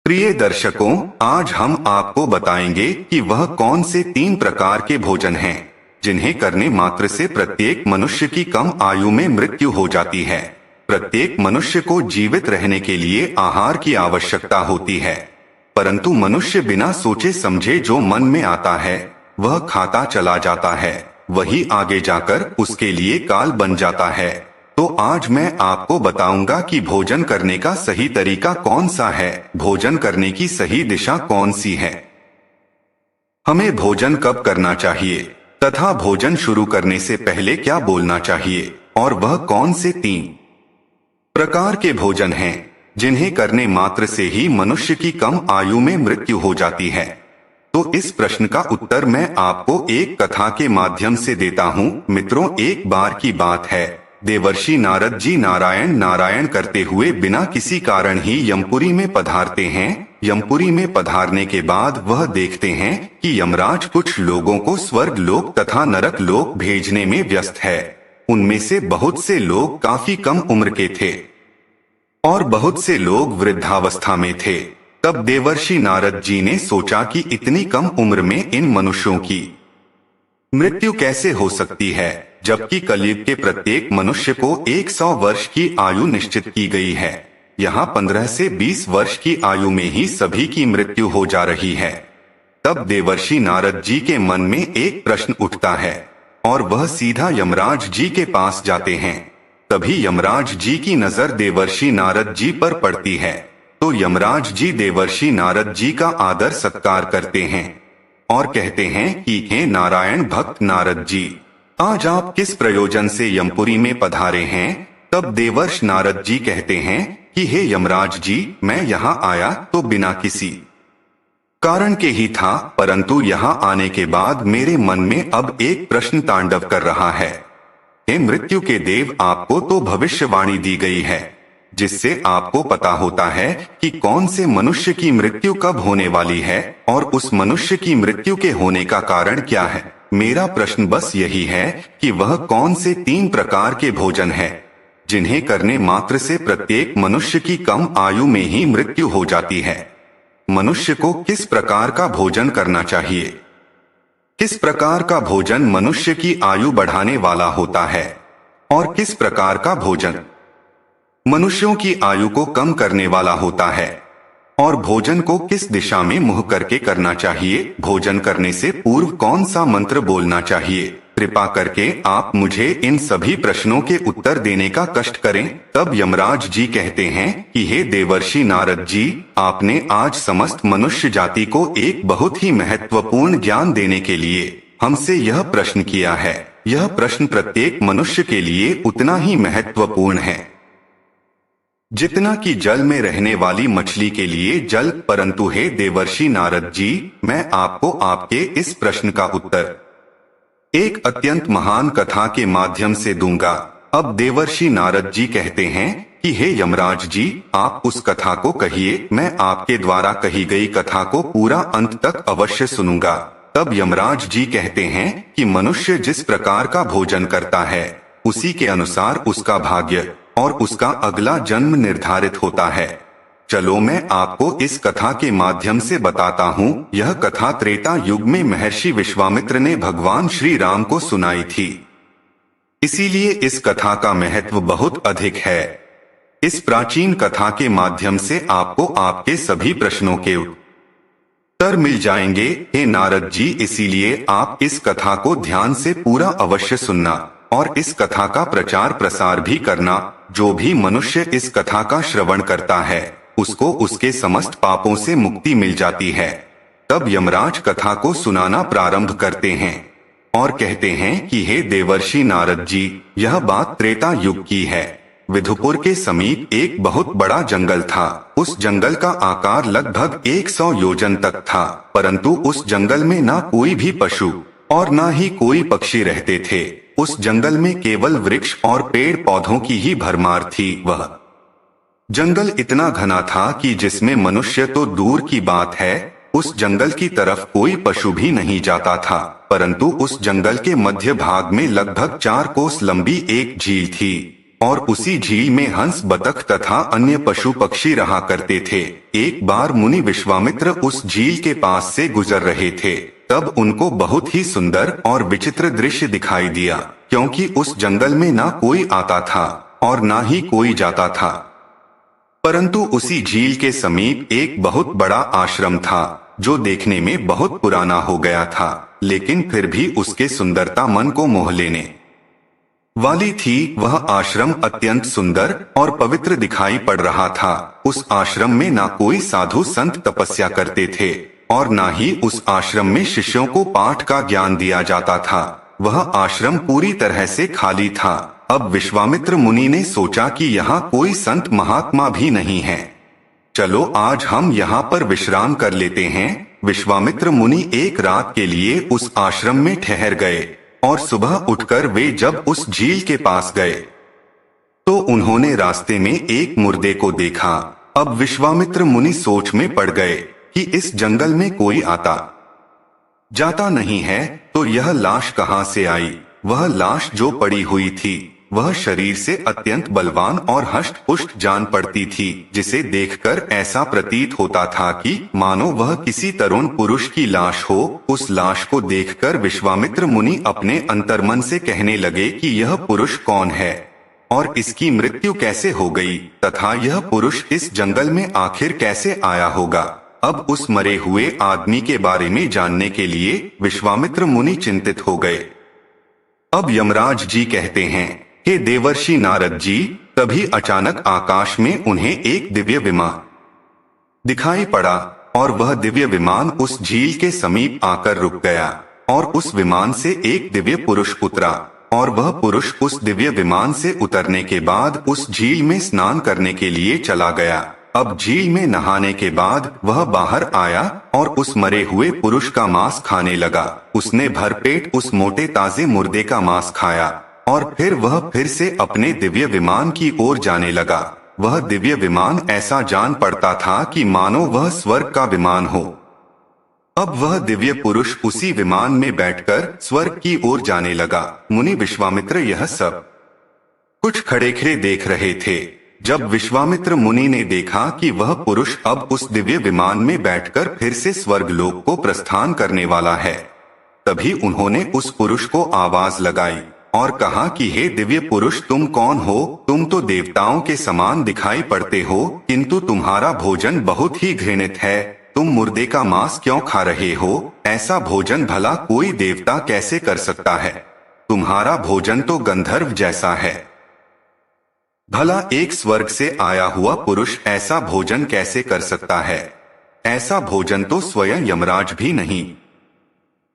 प्रिय दर्शकों, आज हम आपको बताएंगे कि वह कौन से 3 प्रकार के भोजन हैं, जिन्हें करने मात्र से प्रत्येक मनुष्य की कम आयु में मृत्यु हो जाती है। प्रत्येक मनुष्य को जीवित रहने के लिए आहार की आवश्यकता होती है, परंतु मनुष्य बिना सोचे समझे जो मन में आता है वह खाता चला जाता है। वही आगे जाकर उसके लिए काल बन जाता है। तो आज मैं आपको बताऊंगा कि भोजन करने का सही तरीका कौन सा है, भोजन करने की सही दिशा कौन सी है, हमें भोजन कब करना चाहिए तथा भोजन शुरू करने से पहले क्या बोलना चाहिए, और वह कौन से 3 प्रकार के भोजन हैं जिन्हें करने मात्र से ही मनुष्य की कम आयु में मृत्यु हो जाती है। तो इस प्रश्न का उत्तर मैं आपको एक कथा के माध्यम से देता हूँ। मित्रों, एक बार की बात है, देवर्षि नारद जी नारायण नारायण करते हुए बिना किसी कारण ही यमपुरी में पधारते हैं। यमपुरी में पधारने के बाद वह देखते हैं कि यमराज कुछ लोगों को स्वर्ग लोक तथा नरक लोक भेजने में व्यस्त है। उनमें से बहुत से लोग काफी कम उम्र के थे और बहुत से लोग वृद्धावस्था में थे। तब देवर्षि नारद जी ने सोचा कि इतनी कम उम्र में इन मनुष्यों की मृत्यु कैसे हो सकती है, जबकि कलयुग के प्रत्येक मनुष्य को 100 वर्ष की आयु निश्चित की गई है। यहाँ 15 से 20 वर्ष की आयु में ही सभी की मृत्यु हो जा रही है। तब देवर्षि नारद जी के मन में एक प्रश्न उठता है और वह सीधा यमराज जी के पास जाते हैं। तभी यमराज जी की नजर देवर्षि नारद जी पर पड़ती है। तो यमराज जी देवर्षि नारद जी का आदर सत्कार करते हैं और कहते हैं कि हे नारायण भक्त नारद जी, आज आप किस प्रयोजन से यमपुरी में पधारे हैं। तब देवर्षि नारद जी कहते हैं कि हे यमराज जी, मैं यहाँ आया तो बिना किसी कारण के ही था, परंतु यहाँ आने के बाद मेरे मन में अब एक प्रश्न तांडव कर रहा है। हे मृत्यु के देव, आपको तो भविष्यवाणी दी गई है, जिससे आपको पता होता है कि कौन से मनुष्य की मृत्यु कब होने वाली है और उस मनुष्य की मृत्यु के होने का कारण क्या है। मेरा प्रश्न बस यही है कि वह कौन से 3 प्रकार के भोजन है जिन्हें करने मात्र से प्रत्येक मनुष्य की कम आयु में ही मृत्यु हो जाती है। मनुष्य को किस प्रकार का भोजन करना चाहिए, किस प्रकार का भोजन मनुष्य की आयु बढ़ाने वाला होता है और किस प्रकार का भोजन मनुष्यों की आयु को कम करने वाला होता है, और भोजन को किस दिशा में मुंह करके करना चाहिए। भोजन करने से पूर्व कौन सा मंत्र बोलना चाहिए। कृपा करके आप मुझे इन सभी प्रश्नों के उत्तर देने का कष्ट करें। तब यमराज जी कहते हैं कि हे देवर्षि नारद जी, आपने आज समस्त मनुष्य जाति को एक बहुत ही महत्वपूर्ण ज्ञान देने के लिए हमसे यह प्रश्न किया है। यह प्रश्न प्रत्येक मनुष्य के लिए उतना ही महत्वपूर्ण है जितना कि जल में रहने वाली मछली के लिए जल। परंतु हे देवर्षि नारद जी, मैं आपको आपके इस प्रश्न का उत्तर एक अत्यंत महान कथा के माध्यम से दूंगा। अब देवर्षि नारद जी कहते हैं कि हे यमराज जी, आप उस कथा को कहिए, मैं आपके द्वारा कही गई कथा को पूरा अंत तक अवश्य सुनूंगा। तब यमराज जी कहते हैं कि मनुष्य जिस प्रकार का भोजन करता है उसी के अनुसार उसका भाग्य और उसका अगला जन्म निर्धारित होता है। चलो मैं आपको इस कथा के माध्यम से बताता हूँ। यह कथा त्रेता युग में महर्षि विश्वामित्र ने भगवान श्री राम को सुनाई थी, इसीलिए इस कथा का महत्व बहुत अधिक है। इस प्राचीन कथा के माध्यम से आपको आपके सभी प्रश्नों के उत्तर मिल जाएंगे। हे नारद जी, इसीलिए आप इस कथा को ध्यान से पूरा अवश्य सुनना और इस कथा का प्रचार प्रसार भी करना। जो भी मनुष्य इस कथा का श्रवण करता है उसको उसके समस्त पापों से मुक्ति मिल जाती है। तब यमराज कथा को सुनाना प्रारंभ करते हैं और कहते हैं कि हे देवर्षि नारद जी, यह बात त्रेता युग की है। विधुपुर के समीप एक बहुत बड़ा जंगल था। उस जंगल का आकार लगभग 100 योजन तक था, परंतु उस जंगल में ना कोई भी पशु और ना ही कोई पक्षी रहते थे। उस जंगल में केवल वृक्ष और पेड़ पौधों की ही भरमार थी। वह जंगल इतना घना था कि जिसमें मनुष्य तो दूर की बात है, उस जंगल की तरफ कोई पशु भी नहीं जाता था। परंतु उस जंगल के मध्य भाग में लगभग 4 कोस लंबी एक झील थी। और उसी झील में हंस, बतख तथा अन्य पशु पक्षी रहा करते थे। एक बार मुनि विश्वामित्र उस झील के पास से गुजर रहे थे, तब उनको बहुत ही सुंदर और विचित्र दृश्य दिखाई दिया, क्योंकि उस जंगल में ना कोई आता था और ना ही कोई जाता था, परंतु उसी झील के समीप एक बहुत बड़ा आश्रम था, जो देखने में बहुत पुराना हो गया था, लेकिन फिर भी उसके सुंदरता मन को मोह लेने वाली थी। वह आश्रम अत्यंत सुंदर और पवित्र दिखाई पड़ रहा था। उस आश्रम में ना कोई साधु संत तपस्या करते थे और ना ही उस आश्रम में शिष्यों को पाठ का ज्ञान दिया जाता था। वह आश्रम पूरी तरह से खाली था। अब विश्वामित्र मुनि ने सोचा कि यहाँ कोई संत महात्मा भी नहीं है, चलो आज हम यहाँ पर विश्राम कर लेते हैं। विश्वामित्र मुनि एक रात के लिए उस आश्रम में ठहर गए और सुबह उठकर वे जब उस झील के पास गए तो उन्होंने रास्ते में एक मुर्दे को देखा। अब विश्वामित्र मुनि सोच में पड़ गए कि इस जंगल में कोई आता जाता नहीं है, तो यह लाश कहाँ से आई। वह लाश जो पड़ी हुई थी वह शरीर से अत्यंत बलवान और हष्ट पुष्ट जान पड़ती थी, जिसे देखकर ऐसा प्रतीत होता था कि मानो वह किसी तरुण पुरुष की लाश हो। उस लाश को देखकर विश्वामित्र मुनि अपने अंतर्मन से कहने लगे कि यह पुरुष कौन है और इसकी मृत्यु कैसे हो गई, तथा यह पुरुष इस जंगल में आखिर कैसे आया होगा। अब उस मरे हुए आदमी के बारे में जानने के लिए विश्वामित्र मुनि चिंतित हो गए। अब यमराज जी कहते हैं, हे देवर्षि नारद जी, तभी अचानक आकाश में उन्हें एक दिव्य विमान दिखाई पड़ा और वह दिव्य विमान उस झील के समीप आकर रुक गया और उस विमान से एक दिव्य पुरुष उतरा और वह पुरुष उस दिव्य विमान से उतरने के बाद उस झील में स्नान करने के लिए चला गया। अब झील में नहाने के बाद वह बाहर आया और उस मरे हुए पुरुष का मांस खाने लगा। उसने भरपेट उस मोटे ताजे मुर्दे का मांस खाया और फिर वह फिर से अपने दिव्य विमान की ओर जाने लगा। वह दिव्य विमान ऐसा जान पड़ता था कि मानो वह स्वर्ग का विमान हो। अब वह दिव्य पुरुष उसी विमान में बैठकर स्वर्ग की ओर जाने लगा। मुनि विश्वामित्र यह सब कुछ खड़े खड़े देख रहे थे। जब विश्वामित्र मुनि ने देखा कि वह पुरुष अब उस दिव्य विमान में बैठकर फिर से स्वर्ग लोक को प्रस्थान करने वाला है, तभी उन्होंने उस पुरुष को आवाज लगाई और कहा कि हे दिव्य पुरुष, तुम कौन हो? तुम तो देवताओं के समान दिखाई पड़ते हो, किंतु तुम्हारा भोजन बहुत ही घृणित है। तुम मुर्दे का मांस क्यों खा रहे हो? ऐसा भोजन भला कोई देवता कैसे कर सकता है? तुम्हारा भोजन तो गंधर्व जैसा है। भला एक स्वर्ग से आया हुआ पुरुष ऐसा भोजन कैसे कर सकता है? ऐसा भोजन तो स्वयं यमराज भी नहीं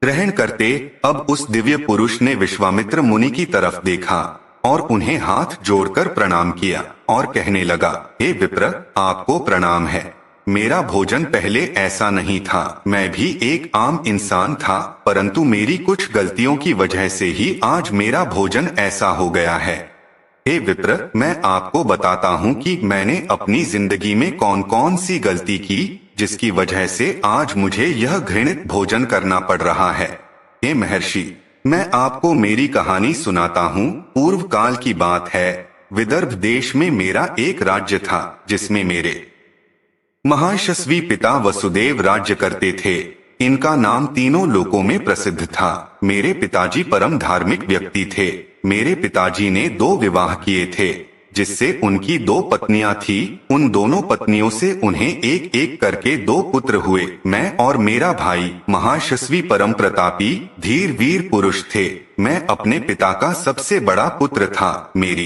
ग्रहण करते। अब उस दिव्य पुरुष ने विश्वामित्र मुनि की तरफ देखा और उन्हें हाथ जोड़कर प्रणाम किया और कहने लगा, हे विप्र, आपको प्रणाम है। मेरा भोजन पहले ऐसा नहीं था। मैं भी एक आम इंसान था, परंतु मेरी कुछ गलतियों की वजह से ही आज मेरा भोजन ऐसा हो गया है। हे विप्र, मैं आपको बताता हूँ कि मैंने अपनी जिंदगी में कौन कौन सी गलती की, जिसकी वजह से आज मुझे यह घृणित भोजन करना पड़ रहा है। हे महर्षि, मैं आपको मेरी कहानी सुनाता हूँ। पूर्व काल की बात है। विदर्भ देश में मेरा एक राज्य था, जिसमें मेरे महायशस्वी पिता वसुदेव राज्य करते थे। इनका नाम तीनों लोकों में प्रसिद्ध था। मेरे पिताजी परम धार्मिक व्यक्ति थे। मेरे पिताजी ने 2 विवाह किए थे, जिससे उनकी 2 पत्नियां थी। उन दोनों पत्नियों से उन्हें एक एक करके 2 पुत्र हुए। मैं और मेरा भाई महायशस्वी परम प्रतापी धीर वीर पुरुष थे। मैं अपने पिता का सबसे बड़ा पुत्र था। मेरी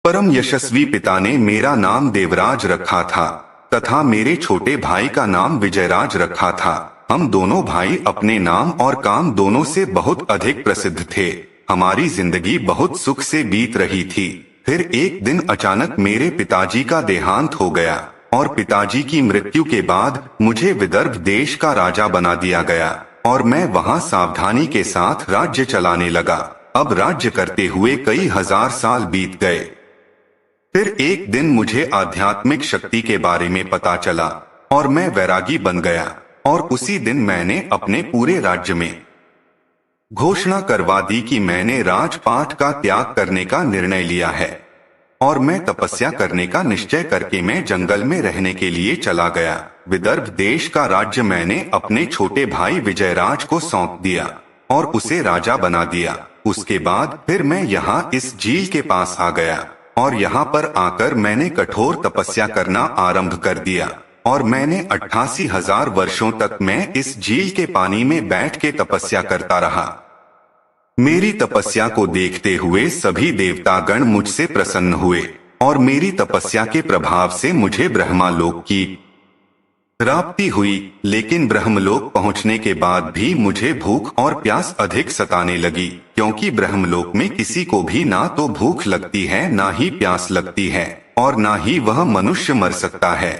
परम यशस्वी पिता ने मेरा नाम देवराज रखा था तथा मेरे छोटे भाई का नाम विजयराज रखा था। हम दोनों भाई अपने नाम और काम दोनों से बहुत अधिक प्रसिद्ध थे। हमारी जिंदगी बहुत सुख से बीत रही थी। फिर एक दिन अचानक मेरे पिताजी का देहांत हो गया और पिताजी की मृत्यु के बाद मुझे विदर्भ देश का राजा बना दिया गया और मैं वहां सावधानी के साथ राज्य चलाने लगा। अब राज्य करते हुए कई हजार साल बीत गए। फिर एक दिन मुझे आध्यात्मिक शक्ति के बारे में पता चला और मैं वैरागी बन गया और उसी दिन मैंने अपने पूरे राज्य में घोषणा करवा दी कि मैंने राजपाट का त्याग करने का निर्णय लिया है। और मैं तपस्या करने का निश्चय करके मैं जंगल में रहने के लिए चला गया। विदर्भ देश का राज्य मैंने अपने छोटे भाई विजयराज को सौंप दिया और उसे राजा बना दिया। उसके बाद फिर मैं यहाँ इस झील के पास आ गया और यहाँ पर आकर मैंने कठोर तपस्या करना आरंभ कर दिया और मैंने 88,000 वर्षों तक मैं इस झील के पानी में बैठ के तपस्या करता रहा। मेरी तपस्या को देखते हुए सभी देवतागण मुझसे प्रसन्न हुए और मेरी तपस्या के प्रभाव से मुझे ब्रह्मलोक की प्राप्ति हुई। लेकिन ब्रह्मलोक पहुंचने के बाद भी मुझे भूख और प्यास अधिक सताने लगी, क्योंकि ब्रह्मलोक में किसी को भी ना तो भूख लगती है, ना ही प्यास लगती है और ना ही वह मनुष्य मर सकता है।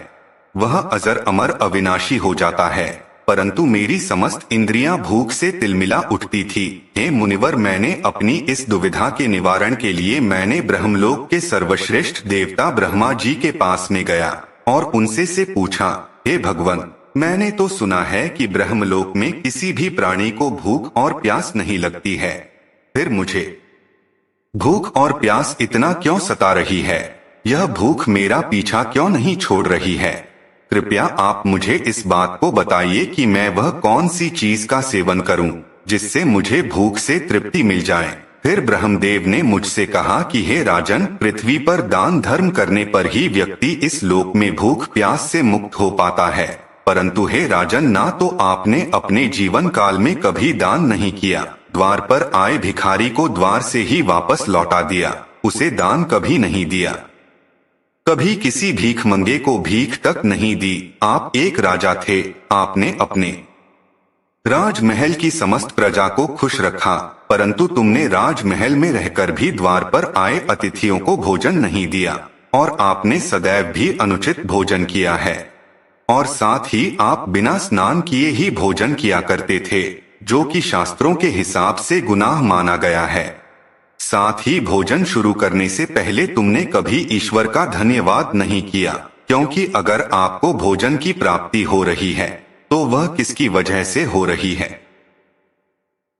वह अजर अमर अविनाशी हो जाता है। परंतु मेरी समस्त इंद्रियां भूख से तिलमिला उठती थी। हे मुनिवर, मैंने अपनी इस दुविधा के निवारण के लिए मैंने ब्रह्मलोक के सर्वश्रेष्ठ देवता ब्रह्मा जी के पास में गया और उनसे से पूछा, हे भगवान, मैंने तो सुना है कि ब्रह्मलोक में किसी भी प्राणी को भूख और प्यास नहीं लगती है, फिर मुझे भूख और प्यास इतना क्यों सता रही है? यह भूख मेरा पीछा क्यों नहीं छोड़ रही है? कृपया आप मुझे इस बात को बताइए कि मैं वह कौन सी चीज का सेवन करूं जिससे मुझे भूख से तृप्ति मिल जाए। फिर ब्रह्मदेव ने मुझसे कहा कि हे राजन, पृथ्वी पर दान धर्म करने पर ही व्यक्ति इस लोक में भूख प्यास से मुक्त हो पाता है। परंतु हे राजन, ना तो आपने अपने जीवन काल में कभी दान नहीं किया, द्वार पर आए भिखारी को द्वार से ही वापस लौटा दिया, उसे दान कभी नहीं दिया, कभी किसी भीखमंगे को भीख तक नहीं दी। आप एक राजा थे, आपने अपने राजमहल की समस्त प्रजा को खुश रखा, परंतु तुमने राजमहल में रहकर भी द्वार पर आए अतिथियों को भोजन नहीं दिया और आपने सदैव भी अनुचित भोजन किया है और साथ ही आप बिना स्नान किए ही भोजन किया करते थे, जो कि शास्त्रों के हिसाब से गुनाह माना गया है। साथ ही भोजन शुरू करने से पहले तुमने कभी ईश्वर का धन्यवाद नहीं किया, क्योंकि अगर आपको भोजन की प्राप्ति हो रही है तो वह किसकी वजह से हो रही है?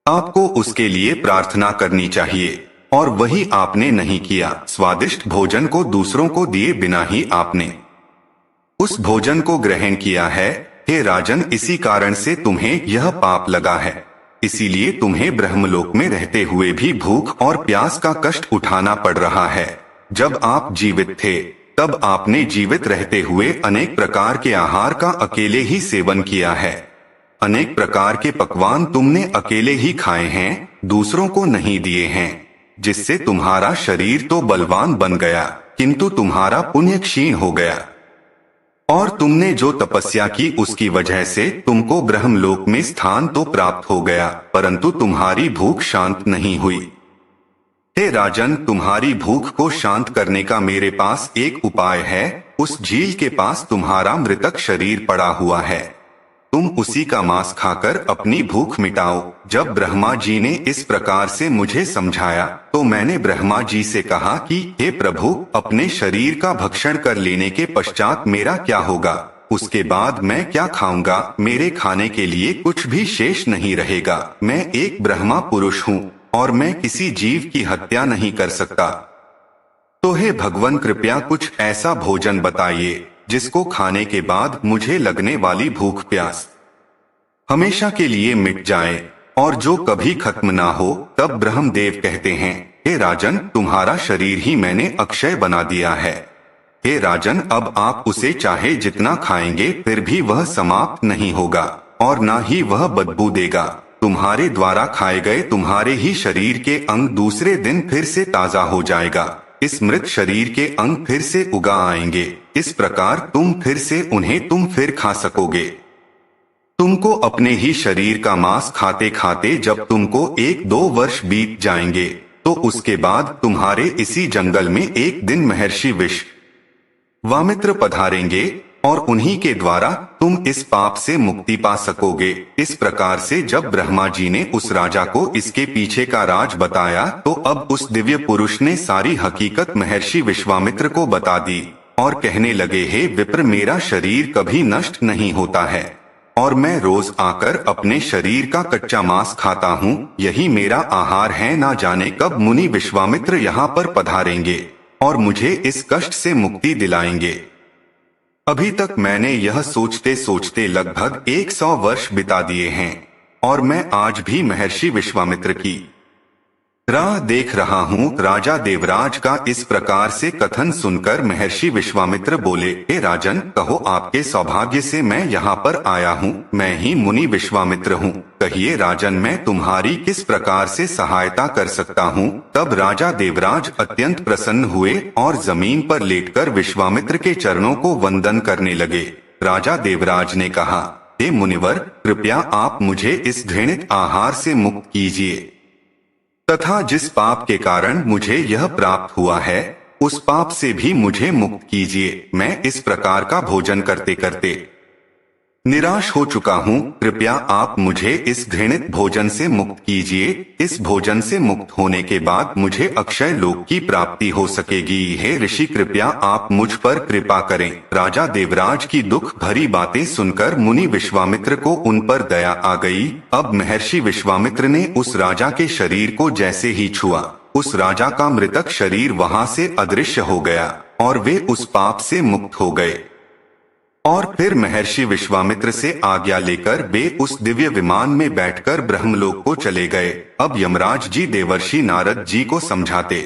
आपको उसके लिए प्रार्थना करनी चाहिए और वही आपने नहीं किया। स्वादिष्ट भोजन को दूसरों को दिए बिना ही आपने उस भोजन को ग्रहण किया है। हे राजन, इसी कारण से तुम्हें यह पाप लगा है। इसीलिए तुम्हें ब्रह्मलोक में रहते हुए भी भूख और प्यास का कष्ट उठाना पड़ रहा है। जब आप जीवित थे तब आपने जीवित रहते हुए अनेक प्रकार के आहार का अकेले ही सेवन किया है। अनेक प्रकार के पकवान तुमने अकेले ही खाए हैं, दूसरों को नहीं दिए हैं, जिससे तुम्हारा शरीर तो बलवान बन गया, किंतु तुम्हारा पुण्य क्षीण हो गया। और तुमने जो तपस्या की उसकी वजह से तुमको ब्रह्मलोक में स्थान तो प्राप्त हो गया, परंतु तुम्हारी भूख शांत नहीं हुई। हे राजन, तुम्हारी भूख को शांत करने का मेरे पास एक उपाय है। उस झील के पास तुम्हारा मृतक शरीर पड़ा हुआ है, तुम उसी का मांस खाकर अपनी भूख मिटाओ। जब ब्रह्मा जी ने इस प्रकार से मुझे समझाया तो मैंने ब्रह्मा जी से कहा कि हे प्रभु, अपने शरीर का भक्षण कर लेने के पश्चात मेरा क्या होगा? उसके बाद मैं क्या खाऊंगा? मेरे खाने के लिए कुछ भी शेष नहीं रहेगा। मैं एक ब्रह्मा पुरुष हूँ और मैं किसी जीव की हत्या नहीं कर सकता। तो हे भगवान, कृपया कुछ ऐसा भोजन बताइए जिसको खाने के बाद मुझे लगने वाली भूख प्यास हमेशा के लिए मिट जाए और जो कभी खत्म ना हो। तब ब्रह्मदेव कहते हैं, हे राजन, तुम्हारा शरीर ही मैंने अक्षय बना दिया है। हे राजन, अब आप उसे चाहे जितना खाएंगे फिर भी वह समाप्त नहीं होगा और ना ही वह बदबू देगा। तुम्हारे द्वारा खाए गए तुम्हारे ही शरीर के अंग दूसरे दिन फिर से ताजा हो जाएगा। इस मृत शरीर के अंग फिर से उगा आएंगे। इस प्रकार तुम फिर से उन्हें तुम फिर खा सकोगे। तुमको अपने ही शरीर का मांस खाते खाते जब तुमको 1-2 वर्ष बीत जाएंगे तो उसके बाद तुम्हारे इसी जंगल में एक दिन महर्षि विश्वामित्र पधारेंगे और उन्हीं के द्वारा तुम इस पाप से मुक्ति पा सकोगे। इस प्रकार से जब ब्रह्मा जी ने उस राजा को इसके पीछे का राज बताया तो अब उस दिव्य पुरुष ने सारी हकीकत महर्षि विश्वामित्र को बता दी और कहने लगे, हे विप्र, मेरा शरीर कभी नष्ट नहीं होता है और मैं रोज आकर अपने शरीर का कच्चा मांस खाता हूँ। यही मेरा आहार है। ना जाने कब मुनि विश्वामित्र यहाँ पर पधारेंगे। और मुझे इस कष्ट से मुक्ति दिलाएंगे। अभी तक मैंने यह सोचते सोचते लगभग 100 वर्ष बिता दिए हैं और मैं आज भी महर्षि विश्वामित्र की राह देख रहा हूँ। राजा देवराज का इस प्रकार से कथन सुनकर महर्षि विश्वामित्र बोले, हे राजन, कहो आपके सौभाग्य से मैं यहाँ पर आया हूँ। मैं ही मुनि विश्वामित्र हूँ। कहिए राजन, मैं तुम्हारी किस प्रकार से सहायता कर सकता हूँ। तब राजा देवराज अत्यंत प्रसन्न हुए और जमीन पर लेटकर विश्वामित्र के चरणों को वंदन करने लगे। राजा देवराज ने कहा, हे मुनिवर, कृपया आप मुझे इस घृणित आहार से मुक्त कीजिए तथा जिस पाप के कारण मुझे यह प्राप्त हुआ है उस पाप से भी मुझे मुक्त कीजिए। मैं इस प्रकार का भोजन करते करते निराश हो चुका हूँ। कृपया आप मुझे इस घृणित भोजन से मुक्त कीजिए। इस भोजन से मुक्त होने के बाद मुझे अक्षय लोक की प्राप्ति हो सकेगी। हे ऋषि, कृपया आप मुझ पर कृपा करें। राजा देवराज की दुख भरी बातें सुनकर मुनि विश्वामित्र को उन पर दया आ गई। अब महर्षि विश्वामित्र ने उस राजा के शरीर को जैसे ही छुआ, उस राजा का मृतक शरीर वहां से अदृश्य हो गया और वे उस पाप से मुक्त हो गए। और फिर महर्षि विश्वामित्र से आज्ञा लेकर वे उस दिव्य विमान में बैठकर ब्रह्मलोक को चले गए। अब यमराज जी देवर्षि नारद जी को समझाते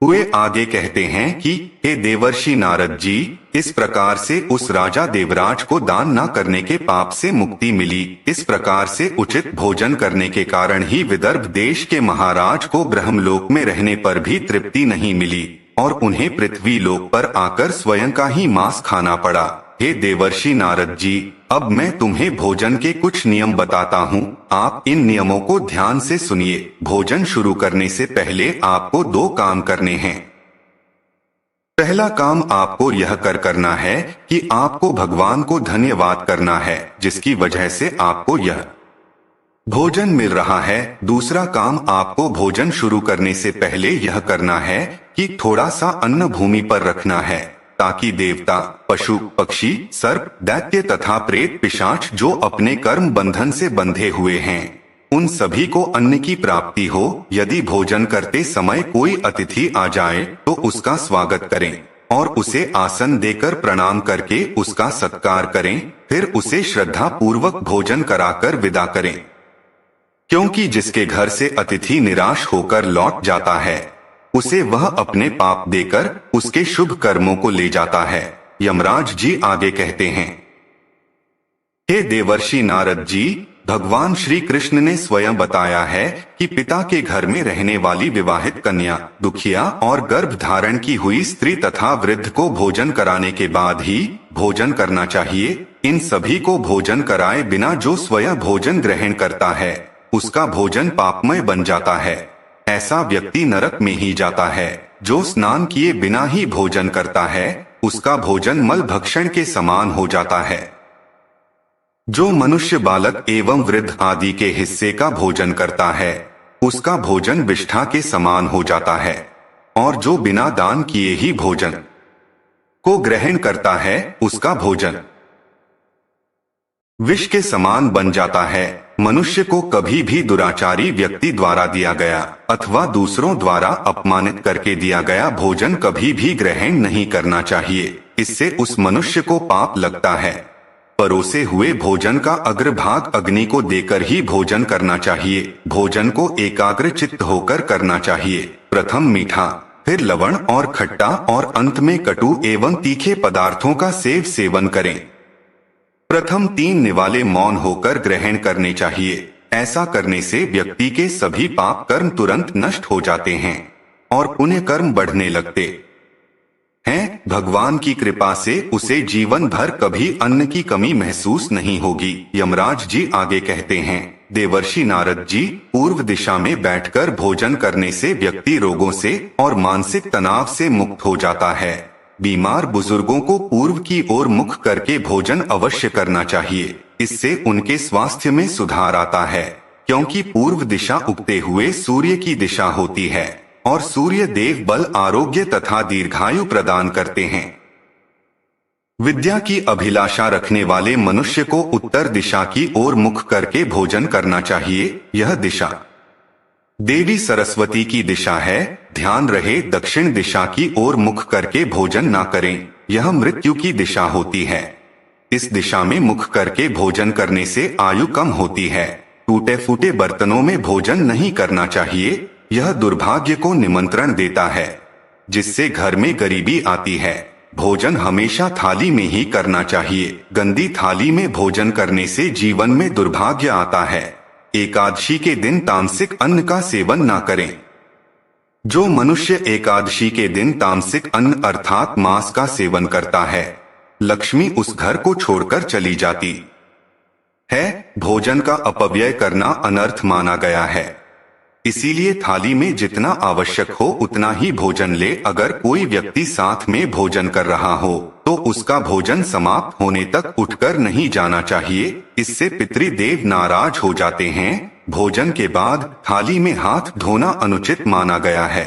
हुए आगे कहते हैं कि हे देवर्षि नारद जी, इस प्रकार से उस राजा देवराज को दान न करने के पाप से मुक्ति मिली। इस प्रकार से उचित भोजन करने के कारण ही विदर्भ देश के महाराज को ब्रह्मलोक में रहने पर भी तृप्ति नहीं मिली और उन्हें पृथ्वी लोक पर आकर स्वयं का ही मांस खाना पड़ा। हे देवर्षि नारद जी, अब मैं तुम्हें भोजन के कुछ नियम बताता हूँ। आप इन नियमों को ध्यान से सुनिए। भोजन शुरू करने से पहले आपको 2 काम करने हैं। पहला काम आपको यह करना है कि आपको भगवान को धन्यवाद करना है, जिसकी वजह से आपको यह भोजन मिल रहा है। दूसरा काम आपको भोजन शुरू करने से पहले यह करना है कि थोड़ा सा अन्न भूमि पर रखना है, ताकि देवता, पशु, पक्षी, सर्प, दैत्य तथा प्रेत पिशाच जो अपने कर्म बंधन से बंधे हुए हैं, उन सभी को अन्न की प्राप्ति हो। यदि भोजन करते समय कोई अतिथि आ जाए तो उसका स्वागत करें और उसे आसन देकर प्रणाम करके उसका सत्कार करें। फिर उसे श्रद्धा पूर्वक भोजन कराकर विदा करें, क्योंकि जिसके घर से अतिथि निराश होकर लौट जाता है उसे वह अपने पाप देकर उसके शुभ कर्मों को ले जाता है। यमराज जी आगे कहते हैं, हे देवर्षि नारद जी, भगवान श्री कृष्ण ने स्वयं बताया है कि पिता के घर में रहने वाली विवाहित कन्या, दुखिया और गर्भ धारण की हुई स्त्री तथा वृद्ध को भोजन कराने के बाद ही भोजन करना चाहिए। इन सभी को भोजन कराए बिना जो स्वयं भोजन ग्रहण करता है उसका भोजन पापमय बन जाता है। ऐसा व्यक्ति नरक में ही जाता है। जो स्नान किए बिना ही भोजन करता है उसका भोजन मल भक्षण के समान हो जाता है। जो मनुष्य बालक एवं वृद्ध आदि के हिस्से का भोजन करता है उसका भोजन विष्ठा के समान हो जाता है। और जो बिना दान किए ही भोजन को ग्रहण करता है उसका भोजन विष के समान बन जाता है। मनुष्य को कभी भी दुराचारी व्यक्ति द्वारा दिया गया अथवा दूसरों द्वारा अपमानित करके दिया गया भोजन कभी भी ग्रहण नहीं करना चाहिए। इससे उस मनुष्य को पाप लगता है। परोसे हुए भोजन का अग्रभाग अग्नि को देकर ही भोजन करना चाहिए। भोजन को एकाग्र चित्त होकर करना चाहिए। प्रथम मीठा, फिर लवण और खट्टा और अंत में कटु एवं तीखे पदार्थों का सेवन करें। प्रथम 3 निवाले मौन होकर ग्रहण करने चाहिए। ऐसा करने से व्यक्ति के सभी पाप कर्म तुरंत नष्ट हो जाते हैं और पुण्य कर्म बढ़ने लगते हैं। भगवान की कृपा से उसे जीवन भर कभी अन्न की कमी महसूस नहीं होगी। यमराज जी आगे कहते हैं, देवर्षि नारद जी, पूर्व दिशा में बैठकर भोजन करने से व्यक्ति रोगों से और मानसिक तनाव से मुक्त हो जाता है। बीमार बुजुर्गों को पूर्व की ओर मुख करके भोजन अवश्य करना चाहिए। इससे उनके स्वास्थ्य में सुधार आता है, क्योंकि पूर्व दिशा उगते हुए सूर्य की दिशा होती है और सूर्य देव बल, आरोग्य तथा दीर्घायु प्रदान करते हैं। विद्या की अभिलाषा रखने वाले मनुष्य को उत्तर दिशा की ओर मुख करके भोजन करना चाहिए। यह दिशा देवी सरस्वती की दिशा है, ध्यान रहे दक्षिण दिशा की ओर मुख करके भोजन ना करें, यह मृत्यु की दिशा होती है। इस दिशा में मुख करके भोजन करने से आयु कम होती है। टूटे फूटे बर्तनों में भोजन नहीं करना चाहिए, यह दुर्भाग्य को निमंत्रण देता है, जिससे घर में गरीबी आती है। भोजन हमेशा थाली में ही करना चाहिए, गंदी थाली में भोजन करने से जीवन में दुर्भाग्य आता है। एकादशी के दिन तामसिक अन्न का सेवन ना करें। जो मनुष्य एकादशी के दिन तामसिक अन्न अर्थात मांस का सेवन करता है, लक्ष्मी उस घर को छोड़कर चली जाती है। भोजन का अपव्यय करना अनर्थ माना गया है, इसीलिए थाली में जितना आवश्यक हो उतना ही भोजन ले। अगर कोई व्यक्ति साथ में भोजन कर रहा हो तो उसका भोजन समाप्त होने तक उठकर नहीं जाना चाहिए, इससे पितृदेव नाराज हो जाते हैं। भोजन के बाद थाली में हाथ धोना अनुचित माना गया है।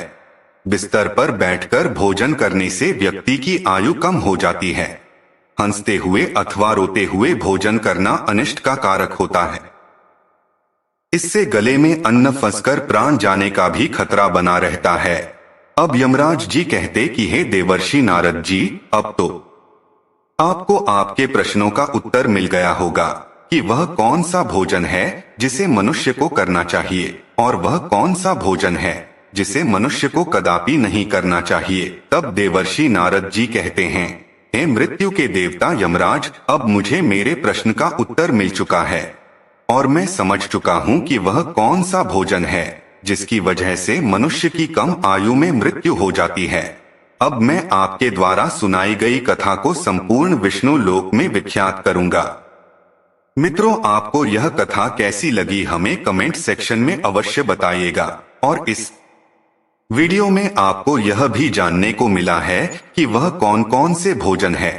बिस्तर पर बैठकर भोजन करने से व्यक्ति की आयु कम हो जाती है। हंसते हुए अथवा रोते हुए भोजन करना अनिष्ट का कारक होता है। इससे गले में अन्न फंसकर प्राण जाने का भी खतरा बना रहता है। अब यमराज जी कहते कि हे देवर्षि नारद जी, अब तो आपको आपके प्रश्नों का उत्तर मिल गया होगा कि वह कौन सा भोजन है जिसे मनुष्य को करना चाहिए और वह कौन सा भोजन है जिसे मनुष्य को कदापि नहीं करना चाहिए। तब देवर्षि नारद जी कहते हैं, हे मृत्यु के देवता यमराज, अब मुझे मेरे प्रश्न का उत्तर मिल चुका है और मैं समझ चुका हूँ कि वह कौन सा भोजन है जिसकी वजह से मनुष्य की कम आयु में मृत्यु हो जाती है। अब मैं आपके द्वारा सुनाई गई कथा को संपूर्ण विष्णु लोक में विख्यात करूंगा। मित्रों, आपको यह कथा कैसी लगी हमें कमेंट सेक्शन में अवश्य बताइएगा। और इस वीडियो में आपको यह भी जानने को मिला है कि वह कौन कौन से भोजन है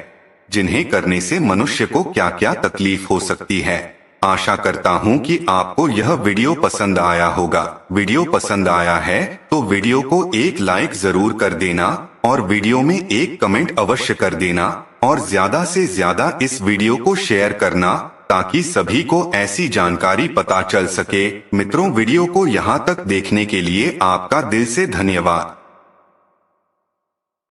जिन्हें करने से मनुष्य को क्या क्या तकलीफ हो सकती है। आशा करता हूं कि आपको यह वीडियो पसंद आया होगा। वीडियो पसंद आया है तो वीडियो को एक लाइक जरूर कर देना और वीडियो में एक कमेंट अवश्य कर देना और ज्यादा से ज्यादा इस वीडियो को शेयर करना ताकि सभी को ऐसी जानकारी पता चल सके। मित्रों, वीडियो को यहाँ तक देखने के लिए आपका दिल से धन्यवाद।